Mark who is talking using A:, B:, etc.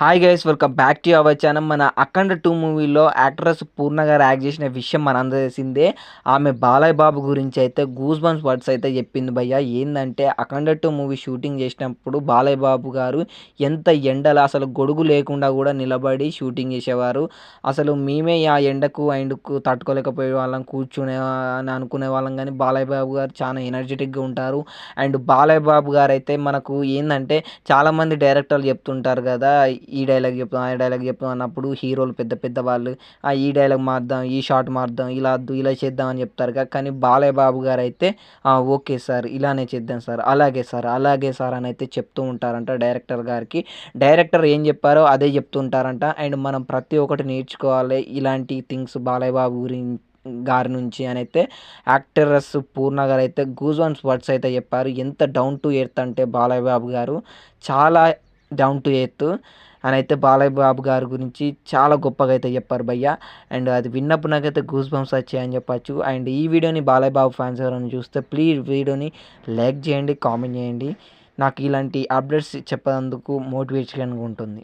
A: Hi guys welcome back to our channel. మన అఖండ 2 మూవీలో actress పూర్ణ గారు యాక్ట్ చేసిన విషయం మనందరికీ తెలిసిందే. ఆమె బాలయ్య బాబు గురించి అయితే గూస్ బంప్స్ వర్డ్స్ అయితే చెప్పింది భయ్య. ఏందంటే అఖండ 2 మూవీ షూటింగ్ చేసినప్పుడు బాలయ్య బాబు గారు ఎంత ఎండలో అసలు గొడుగు లేకుండా కూడా నిలబడి షూటింగ్ చేసేవారు. అసలు మేమే ఆ ఎండకు తట్టుకోలేకపోయే వాళ్ళం, కూర్చునే అని అనుకునే వాళ్ళం. కానీ బాలయ్య బాబు గారు చాలా ఎనర్జెటిక్గా ఉంటారు. అండ్ బాలయ్య బాబు గారు అయితే మనకు ఏందంటే చాలామంది డైరెక్టర్లు చెప్తుంటారు కదా, ఈ డైలాగ్ చెప్పు, ఆ డైలాగ్ చెప్పు అన్నప్పుడు హీరోలు పెద్ద పెద్ద వాళ్ళు ఈ డైలాగ్ మార్దాం, ఈ షాట్ మార్దాం, ఇలా వద్దు ఇలా చేద్దాం అని చెప్తారు కదా. కానీ బాలయ్య బాబు గారు అయితే ఓకే సార్ ఇలానే చేద్దాం సార్, అలాగే సార్, అలాగే సార్ అని అయితే చెప్తూ ఉంటారంట డైరెక్టర్ గారికి. డైరెక్టర్ ఏం చెప్పారో అదే చెప్తుంటారంట. అండ్ మనం ప్రతి ఒక్కటి నేర్చుకోవాలి ఇలాంటి థింగ్స్ బాలయ్య బాబు గారి నుంచి అని అయితే యాక్టరస్ పూర్ణ గారు అయితే గూస్ బంప్స్ వర్డ్స్ అయితే చెప్పారు. ఎంత డౌన్ టు ఎర్త్ అంటే బాలయ్య బాబు గారు చాలా డౌన్ టు ఎర్త్ అని అయితే బాలయ్య బాబు గారి గురించి చాలా గొప్పగా అయితే చెప్పారు భయ్య. అండ్ అది విన్నప్పుడు నాకైతే గూస్ బంప్స్ వచ్చాయని చెప్పచ్చు. అండ్ ఈ వీడియోని బాలయ్య బాబు ఫ్యాన్స్ ఎవరైనా చూస్తే ప్లీజ్ వీడియోని లైక్ చేయండి, కామెంట్ చేయండి. నాకు ఇలాంటి అప్డేట్స్ చెప్పేందుకు మోటివేషన్గా ఉంటుంది.